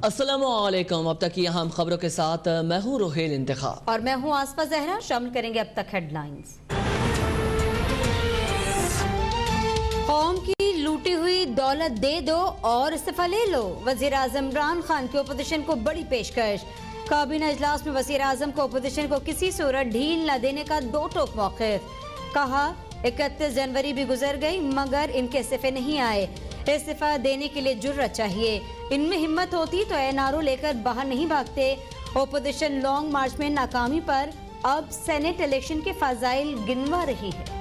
अस्सलामुअलैकुम। अब तक की अहम खबरों के साथ मैं हूँ रोहेल इंतखाब और मैं हूँ आसफा जहरा। शामिल करेंगे अब तक हेडलाइंस। कौम की लूटी हुई दौलत दे दो और इस्तीफा ले लो। वजीर आजम इमरान खान की ओपोजिशन को बड़ी पेशकश। काबीना इजलास में वजीर आजम को ओपोजिशन को किसी सूरत ढील न देने का दो टोक मौक़िफ़। कहा 31 जनवरी भी गुजर गई मगर इनके इस्तीफे नहीं आए। इस्तीफा देने के लिए जुर्रत चाहिए। इनमें हिम्मत होती तो एनआरओ लेकर बाहर नहीं भागते। ओपोजिशन लॉन्ग मार्च में नाकामी पर अब सेनेट इलेक्शन के फजाइल गिनवा रही है।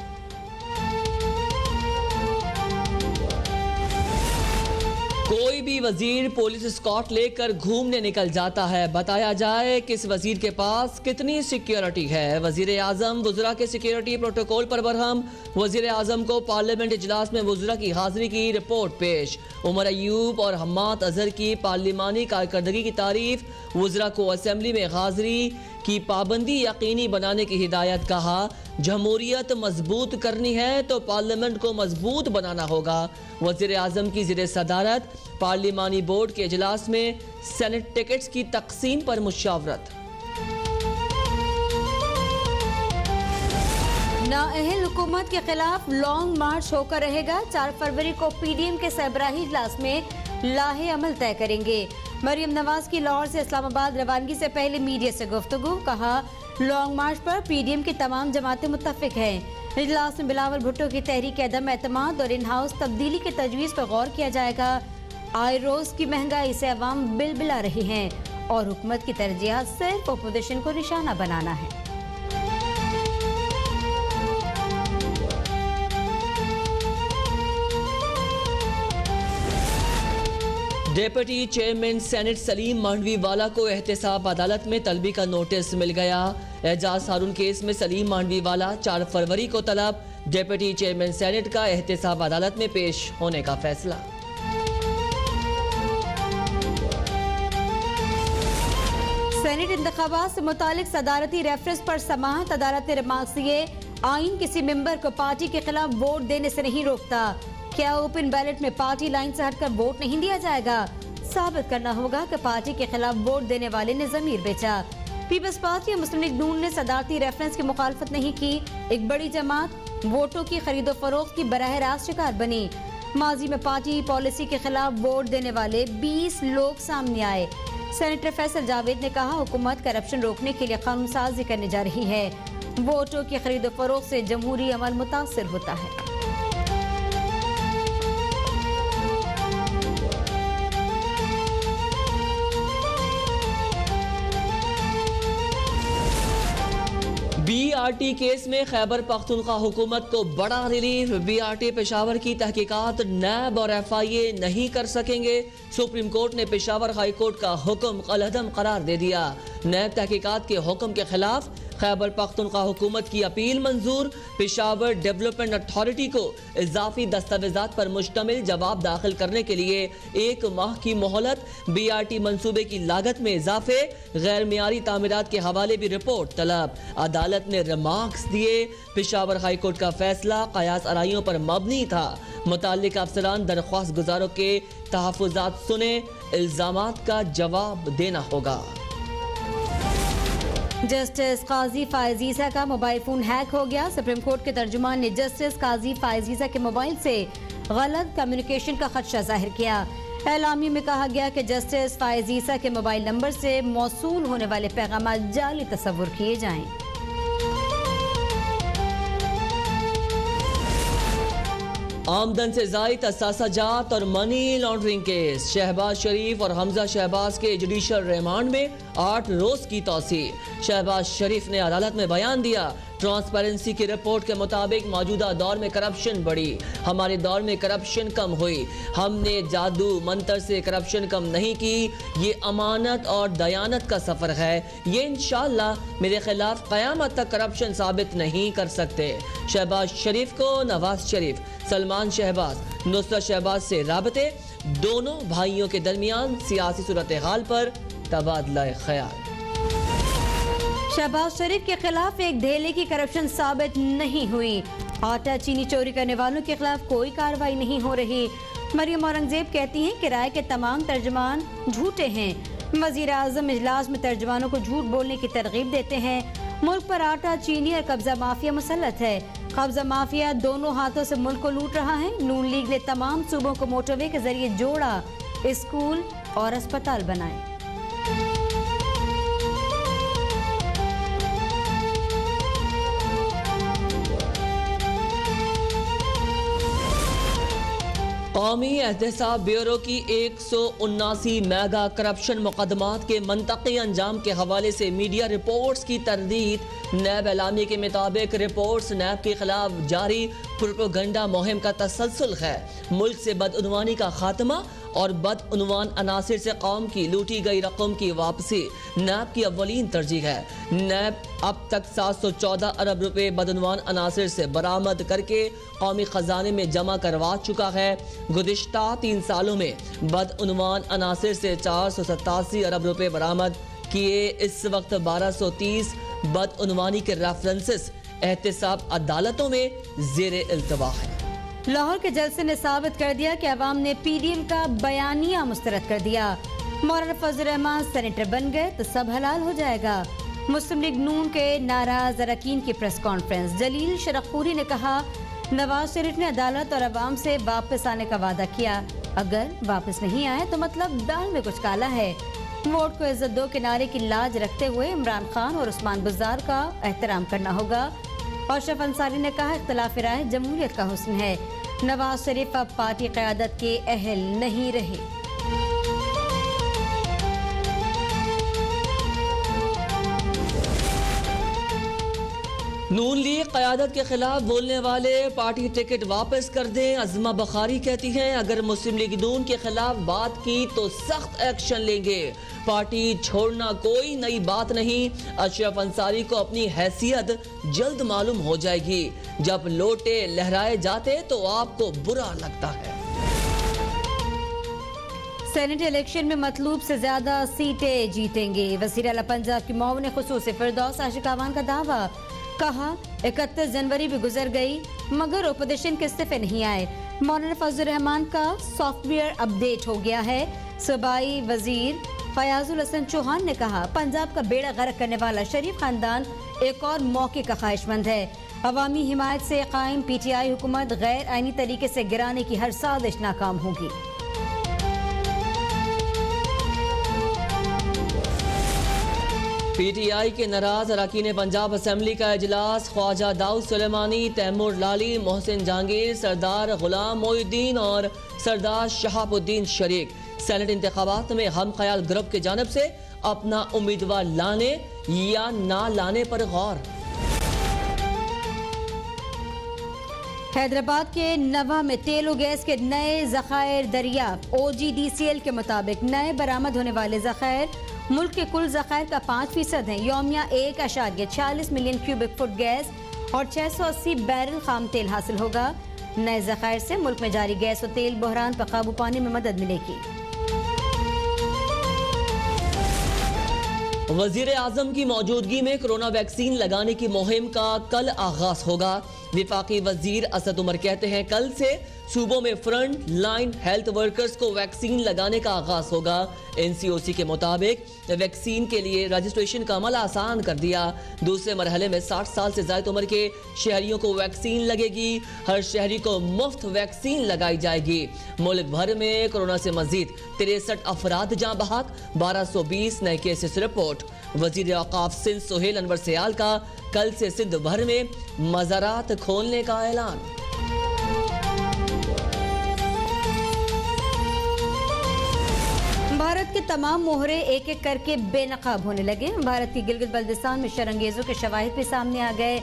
कोई भी वजीर पुलिस स्कॉट लेकर घूमने निकल जाता है। बताया जाए किस वजीर के पास कितनी सिक्योरिटी है। वजीर आजम वज़रा के सिक्योरिटी प्रोटोकॉल पर बरहम। वजीर आजम को पार्लियामेंट इजलास में वज़रा की हाजिरी की रिपोर्ट पेश। उमर अयूब और हम्माद अजहर की पार्लिमानी कारकर्दगी की तारीफ। वज़रा को असम्बली में हाजिरी की पाबंदी यकीनी बनाने की हिदायत। कहा जमहूरियत मजबूत करनी है तो पार्लियामेंट को मजबूत बनाना होगा। वज़ीर आज़म की ज़िर सदारत पार्लिमानी बोर्ड के इजलास में सेनेट टिकट्स की तकसीम पर मुशावरत। नाअहल हुकूमत के खिलाफ लॉन्ग मार्च होकर रहेगा। 4 फरवरी को पीडीएम के सरबराही इजलास में लाहे अमल तय करेंगे। मरियम नवाज की लाहौर से इस्लामाबाद रवानगी से पहले मीडिया से गुफ्तगू। कहा लॉन्ग मार्च पर पीडीएम की तमाम जमातें मुत्तफिक हैं। इजलास में बिलावल भुट्टो की तहरीक अदम एतमाद और इन हाउस तब्दीली की तजवीज़ पर गौर किया जाएगा। आए रोज की महंगाई से अवाम बिलबिला रही हैं और हुकूमत की तरजीहात सिर्फ अपोजिशन को निशाना बनाना है। Deputy chairman senate Saleem Mandviwala को एहतसाब अदालत में तलबी का नोटिस मिल गया। एजाज हारून केस में सलीम मांडवीवाला 4 फरवरी को तलब। डिप्टी चेयरमैन सेनेट का एहतसाब अदालत में पेश होने का फैसला। सेनेट इंतखाबात से मुतालिक सदारती रेफरेंस पर समाअत। अदालत ने रिमार्क्स दिए आइन किसी मेंबर को पार्टी के खिलाफ वोट देने से नहीं रोकता। क्या ओपन बैलेट में पार्टी लाइन से हटकर वोट नहीं दिया जाएगा? साबित करना होगा कि पार्टी के खिलाफ वोट देने वाले ने जमीर बेचा। पीपल्स पार्टी और मुस्लिम लीग नून ने सदारती रेफरेंस की मुखालफत नहीं की। एक बड़ी जमात वोटों की खरीदो फरोख्त की बराह रास्त शिकार बनी। माजी में पार्टी पॉलिसी के खिलाफ वोट देने वाले 20 लोग सामने आए। सेनेटर फैसल जावेद ने कहा हुकूमत करप्शन रोकने के लिए कानून साजी करने जा रही है। वोटों की खरीदो फरोख्त से जमहूरी अमल मुतासिर होता है। बीआरटी केस में खैबर पख्तूनख्वा हुकूमत को बड़ा रिलीफ। बीआरटी पेशावर की तहकीकात नैब और एफआईए नहीं कर सकेंगे। सुप्रीम कोर्ट ने पेशावर हाई कोर्ट का हुक्म कलअदम करार दे दिया। नैब तहकीकात के हुक्म के खिलाफ खैबर पख्तूनख्वा हुकूमत की अपील मंजूर। पेशावर डेवलपमेंट अथॉरिटी को इजाफी दस्तावेजात पर मुश्तमिल जवाब दाखिल करने के लिए 1 माह की मोहलत। बीआरटी मंसूबे की लागत में इजाफे। गैर मियारी तामीरात के हवाले भी रिपोर्ट तलब। अदालत ने रिमार्क्स दिए। पेशावर हाई कोर्ट का फैसला कयास आराइयों पर मबनी था। मुताल्लिक अफसरान दरख्वास्त गुजारों के तहफ़्फ़ुज़ात सुने। इल्जामात का जवाब देना होगा। जस्टिस काजी फायजीसा का मोबाइल फोन हैक हो गया। सुप्रीम कोर्ट के तर्जुमान ने जस्टिस काजी फायजीसा के मोबाइल से गलत कम्युनिकेशन का खदशा जाहिर किया। एलामी में कहा गया कि जस्टिस फायजीसा के मोबाइल नंबर से मौसूल होने वाले पैगाम जाली तस्वुर किए जाएं। आमदन से जायद असासा जात और मनी लॉन्ड्रिंग केस। शहबाज शरीफ और हमजा शहबाज के जुडिशल रिमांड में 8 रोज की तौसी। शहबाज शरीफ ने अदालत में बयान दिया ट्रांसपेरेंसी की रिपोर्ट के मुताबिक मौजूदा दौर में करप्शन बढ़ी। हमारे दौर में करप्शन कम हुई। हमने जादू मंत्र से करप्शन कम नहीं की। ये अमानत और दयानत का सफर है। ये इंशाअल्लाह मेरे खिलाफ कयामत तक करप्शन साबित नहीं कर सकते। शहबाज शरीफ को नवाज शरीफ, सलमान शहबाज, नुसरत शहबाज से राबते। दोनों भाइयों के दरमियान सियासी सूरत हाल पर तबादला ख्याल। शहबाज शरीफ के खिलाफ एक धेले की करप्शन साबित नहीं हुई। आटा चीनी चोरी करने वालों के खिलाफ कोई कार्रवाई नहीं हो रही। मरियम औरंगजेब कहती हैं कि राय के तमाम तर्जमान झूठे हैं। वजीर आजम इजलास में तर्जमानों को झूठ बोलने की तरगीब देते हैं। मुल्क पर आटा, चीनी और कब्जा माफिया मुसल्लत है। कब्जा माफिया दोनों हाथों से मुल्क को लूट रहा है। नून लीग ने तमाम सूबों को मोटरवे के जरिए जोड़ा, स्कूल और अस्पताल बनाए। कौमी एहतसाब ब्यूरो की 179 मेगा करप्शन मुकदमात के मंतकी अंजाम के हवाले से मीडिया रिपोर्ट्स की तरदीद। नैब एलामी के मुताबिक रिपोर्ट्स नैब के खिलाफ जारी प्रोपेगेंडा मुहिम का तसलसल है। मुल्क से बदउनवानी का खात्मा और बदउनवान अनासिर से कौम की लूटी गई रकम की वापसी नैब की अव्वलीन तरजीह है। नैब अब तक 714 अरब रुपए बदउनवान अनासिर से बरामद करके कौमी खजाने में जमा करवा चुका है। गुज़िश्ता 3 सालों में बदउनवान अनासिर से 487 अरब रुपए बरामद किए। इस वक्त 1230 बदउनवानी के रेफरेंसेस एहतसाब अदालतों में ज़ेरे इल्तवा है। लाहौर के जलसे ने साबित कर दिया कि अवाम ने PDM का बयानिया मुस्तरद कर दिया। मौलाना फजल रहमान सेनेटर बन गए तो सब हलाल हो जाएगा। मुस्लिम लीग नून के नाराज अरकान की प्रेस कॉन्फ्रेंस। जलील शरखपुरी ने कहा, नवाज शरीफ ने अदालत और अवाम से वापस आने का वादा किया। अगर वापस नहीं आए तो मतलब दाल में कुछ काला है। वोट को इज्जत दो के नारे की लाज रखते हुए इमरान खान और उस्मान बुज़दार का एहतराम करना होगा। अशरफ अंसारी ने कहा, इख्तिलाफ राय जमहूरियत का हुस्न है। नवाज शरीफ अब पार्टी क़यादत के अहल नहीं रहे। नून लीग क़यादत के खिलाफ बोलने वाले पार्टी टिकट वापस कर दें। अज़मा बुखारी कहती हैं, अगर मुस्लिम लीग नून के खिलाफ बात की तो सख्त एक्शन लेंगे। पार्टी छोड़ना कोई नई बात नहीं। अशरफ अंसारी को अपनी हैसियत जल्द मालूम हो जाएगी। जब लोटे लहराए जाते तो आपको बुरा लगता है। सेनेट इलेक्शन में मतलूब से ज्यादा सीटें जीतेंगे। वज़ीर आला पंजाब की मुआविन खुसूसी फिरदौस आशिक अवान का दावा। कहा, 31 जनवरी भी गुजर गई मगर ओपोजिशन के इस्तीफे नहीं आए। मौलाना फजल रहमान का सॉफ्टवेयर अपडेट हो गया है। सूबाई वजीर फयाजुल हसन चौहान ने कहा, पंजाब का बेड़ा गर्क करने वाला शरीफ खानदान एक और मौके का ख्वाहिशमंद है। अवामी हिमायत से कायम PTI हुकूमत गैर आईनी तरीके से गिराने की हर साजिश नाकाम होगी। PTI के नाराज अरकान पंजाब असम्बली का इजलास। ख्वाजा दाऊद सुलेमानी, तैमूर लाली, मोहसिन जहांगीर, सरदार गुलाम मोहिउद्दीन और सरदार शहाबुद्दीन शरीक। सेनेट इंतखाबात में हम ख्याल ग्रुप की जानिब से अपना उम्मीदवार लाने या ना लाने पर गौर। हैदराबाद के नवा में तेल और गैस के नए ज़खायर दरियाफ्त। OGDCL के मुताबिक नए बरामद होने वाले ज़खायर मुल्क के कुल ज़खायर का 5% है। यौमिया 1.46 मिलियन क्यूबिक फुट गैस और 680 बैरल खाम तेल हासिल होगा। नए ज़खायर से मुल्क में जारी गैस और तेल बहरान पर काबू पाने में मदद मिलेगी। वजीर आजम की मौजूदगी में कोरोना वैक्सीन लगाने की मुहिम का कल आगाज होगा। विफाकी वजीर असद उमर कहते हैं, कल से सूबों में फ्रंट लाइन हेल्थ वर्कर्स को वैक्सीन लगाने का आगाज होगा। NCOC के मुताबिक वैक्सीन के लिए रजिस्ट्रेशन का अमल आसान कर दिया। दूसरे मरहले में 60 साल से ज्यादा उम्र के शहरियों को वैक्सीन लगेगी। हर शहरी को मुफ्त वैक्सीन लगाई जाएगी। मुल्क भर में कोरोना से मजीद 63 अफराद जाँ बहक, 1220 नए केसेस रिपोर्ट। वजीर औकाफ सिंध सुहेल अनवर सयाल का कल से सिंध भर में मज़ारात खोलने का ऐलान। भारत के तमाम मोहरे एक एक करके बेनकाब होने लगे। भारत की गिलगित बल्तिस्तान में शरंगेजों के शवाहिद भी सामने आ गए।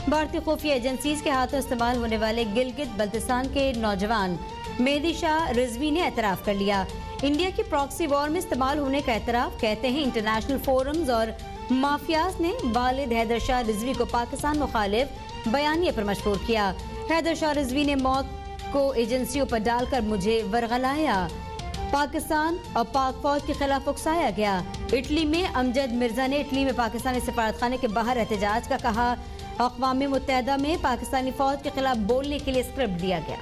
भारतीय खुफिया एजेंसीज के हाथों इस्तेमाल होने वाले गिलगित बल्तिस्तान के नौजवान मेहदी शाह रिजवी ने एतराफ़ कर लिया। इंडिया की प्रॉक्सी वॉर में इस्तेमाल होने का एतराफ़। कहते हैं, इंटरनेशनल फोरम्स और माफियाज ने वालिद हैदर शाह रिजवी को पाकिस्तान मुखालिफ बयानिए पर मजबूर किया। हैदर शाह रिजवी ने मौत को एजेंसियों पर डालकर मुझे वरगलाया। पाकिस्तान और पाक फौज के खिलाफ उकसाया गया। इटली में अमजद मिर्जा ने इटली में पाकिस्तानी सफारतखाने के बाहर एहतजाज का कहा। अक़वाम मुत्तहिदा में पाकिस्तानी फौज के खिलाफ बोलने के लिए स्क्रिप्ट दिया गया।